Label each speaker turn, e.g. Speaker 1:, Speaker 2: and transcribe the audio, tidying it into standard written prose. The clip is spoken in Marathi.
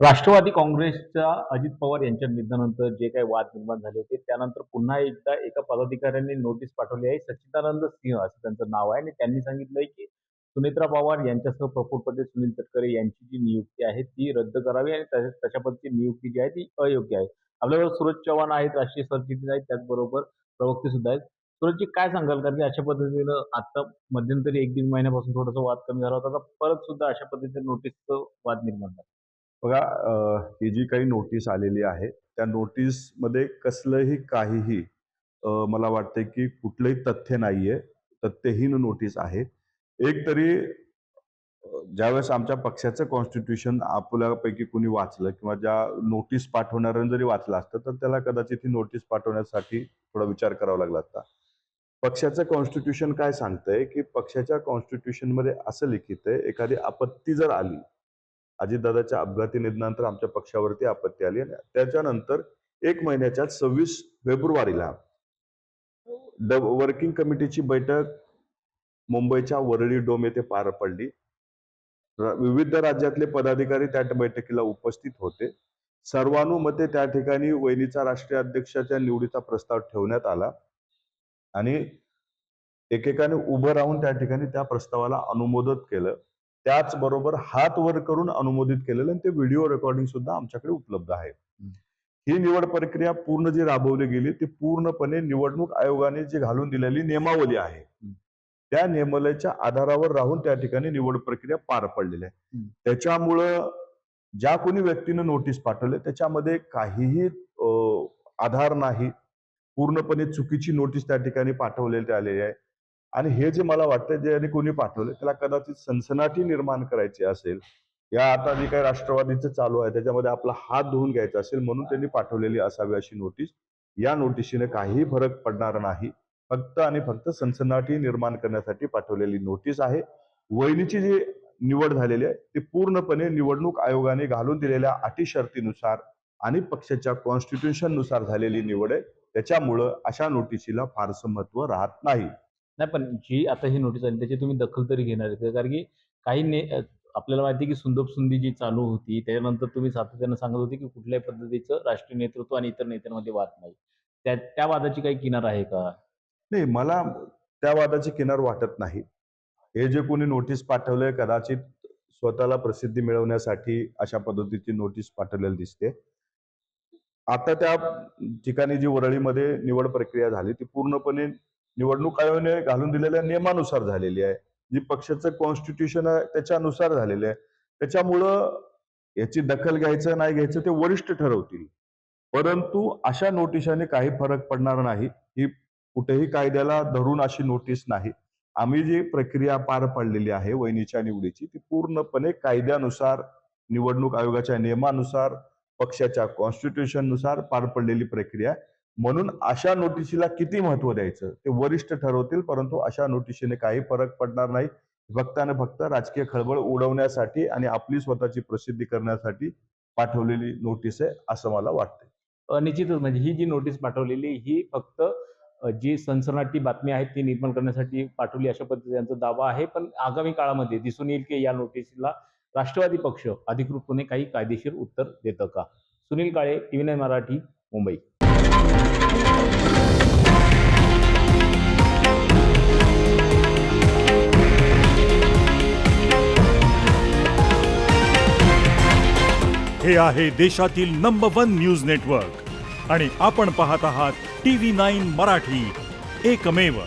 Speaker 1: राष्ट्रवादी काँग्रेसच्या अजित पवार यांच्या निधनानंतर जे काही वाद निर्माण झाले होते, त्यानंतर पुन्हा एकदा एका पदाधिकाऱ्यांनी नोटीस पाठवली आहे. सच्चिदानंद सिंह असं त्यांचं नाव आहे आणि त्यांनी सांगितलंय, की सुनेत्रा पवार यांच्यासह प्रफुल्ल पटेल, सुनील तटकरे यांची जी नियुक्ती आहे ती रद्द करावी आणि तशा पद्धतीची नियुक्ती जी आहे ती अयोग्य आहे. आपल्याबरोबर सूरज चव्हाण आहेत, राष्ट्रीय सरचिटणीस आहेत, त्याचबरोबर प्रवक्ते सुद्धा आहेत. सूरजजी काय सांगाल? कारण की अशा पद्धतीनं आता मध्यंतरी 1-1.5 महिन्यापासून थोडासा वाद कमी झाला होता. आता परत सुद्धा अशा पद्धतीने नोटीसचं वाद निर्माण झाला.
Speaker 2: बघा ही जी काही नोटीस आलेली आहे, त्या नोटीसमध्ये कसलंही काहीही मला वाटतंय की कुठलंही तथ्य नाहीये. तथ्यहीन नोटीस आहे. एक तरी ज्यावेळेस आमच्या पक्षाचं कॉन्स्टिट्यूशन आपल्यापैकी कोणी वाचलं किंवा ज्या नोटीस पाठवणाऱ्यानं जरी वाचलं असतं, तर त्याला कदाचित ही नोटीस पाठवण्यासाठी थोडा विचार करावा लागला असता. पक्षाचं कॉन्स्टिट्यूशन काय सांगतंय, की पक्षाच्या कॉन्स्टिट्यूशनमध्ये असं लिखित आहे, एखादी आपत्ती जर आली, अजितदादाच्या अपघाती निधनानंतर आमच्या पक्षावरती आपत्ती आली आणि त्याच्यानंतर 1 महिन्याच्या 26 फेब्रुवारीला वर्किंग कमिटीची बैठक मुंबईच्या वरळी डोम येथे पार पडली. विविध राज्यातले पदाधिकारी त्या बैठकीला उपस्थित होते. सर्वानुमते त्या ठिकाणी वहिनीचा राष्ट्रीय अध्यक्षाच्या निवडीचा प्रस्ताव ठेवण्यात आला आणि एकेकाने उभं राहून त्या ठिकाणी त्या प्रस्तावाला अनुमोदित केलं. त्याचबरोबर हात वर करून अनुमोदित केलेलं आणि ते व्हिडिओ रेकॉर्डिंग सुद्धा आमच्याकडे उपलब्ध आहे. ही निवड प्रक्रिया पूर्ण जी राबवली गेली ती पूर्णपणे निवडणूक आयोगाने जी घालून दिलेली नियमावली आहे, त्या नियमावलीच्या आधारावर राहून त्या ठिकाणी निवड प्रक्रिया पार पडलेली आहे. त्याच्यामुळं ज्या कोणी व्यक्तीनं नोटीस पाठवले त्याच्यामध्ये काहीही आधार नाही. पूर्णपणे चुकीची नोटीस त्या ठिकाणी पाठवलेली आलेली आहे. आणि हे जे मला वाटतं ज्याने कोणी पाठवले त्याला कदाचित सनसनाटी निर्माण करायची असेल, या आता जे काही राष्ट्रवादीचं चालू आहे त्याच्यामध्ये आपला हात धुवून घ्यायचा असेल म्हणून त्यांनी पाठवलेली असावी अशी नोटीस. या नोटीसीने काहीही फरक पडणार नाही. फक्त आणि फक्त सनसनाटी निर्माण करण्यासाठी पाठवलेली नोटीस आहे. वहिनीची जी निवड झालेली आहे ती पूर्णपणे निवडणूक आयोगाने घालून दिलेल्या अटी शर्तीनुसार आणि पक्षाच्या कॉन्स्टिट्यूशन नुसार झालेली निवड आहे. त्याच्यामुळं अशा नोटिसीला फारसं महत्व राहत नाही.
Speaker 1: नाही, पण जी आता ही नोटीस आली त्याची तुम्ही दखल तरी घेणार आहेत का? कारण की काही आपल्याला माहिती आहे की सुंदोब-सुंदी जी चालू होती, त्याच्यानंतर तुम्ही सातत्यानं सांगत होते की कुठल्याही पद्धतीचं राष्ट्रीय नेतृत्व आणि इतर नेत्यांमध्ये वाद नाही. त्या त्या वादाची काही किनार आहे का?
Speaker 2: नाही, मला त्या वादाची किनार वाटत नाही. हे जे कोणी नोटीस पाठवलंय कदाचित स्वतःला प्रसिद्धी मिळवण्यासाठी अशा पद्धतीची नोटीस पाठवलेली दिसते. आता त्या ठिकाणी जी वरळीमध्ये निवड प्रक्रिया झाली ती पूर्णपणे निवडणूक आयोगाने घालून दिलेल्या नियमानुसार झालेली आहे. जी पक्षाचं कॉन्स्टिट्यूशन आहे त्याच्यानुसार झालेलं आहे. त्याच्यामुळं याची दखल घ्यायचं नाही घ्यायचं ते वरिष्ठ ठरवतील. परंतु अशा नोटिसाने काही फरक पडणार नाही. ही कुठेही कायद्याला धरून अशी नोटीस नाही. आम्ही जी प्रक्रिया पार पाडलेली आहे वहिनीच्या निवडीची ती पूर्णपणे कायद्यानुसार, निवडणूक आयोगाच्या नियमानुसार, पक्षाच्या कॉन्स्टिट्यूशन नुसार पार पडलेली प्रक्रिया. म्हणून अशा नोटिसीला किती महत्व द्यायचं ते वरिष्ठ ठरवतील. परंतु अशा नोटिसीने काही फरक पडणार नाही. फक्त आणि फक्त राजकीय खळबळ उडवण्यासाठी आणि आपली स्वतःची प्रसिद्धी करण्यासाठी पाठवलेली नोटीस आहे असं मला वाटतंय.
Speaker 1: निश्चितच म्हणजे ही जी नोटीस पाठवलेली ही फक्त जी सनसनाटी बातमी आहे ती निर्माण करण्यासाठी पाठवली अशा पद्धतीचा त्यांचा दावा आहे. पण आगामी काळामध्ये दिसून येईल की या नोटीसला राष्ट्रवादी पक्ष अधिकृतपणे काही कायदेशीर उत्तर देतं का? सुनील काळे, TV9 मराठी, मुंबई.
Speaker 3: हे आहे देशातील नंबर 1 न्यूज नेटवर्क आणि आपण पाहत आहात TV9 मराठी, एकमेव.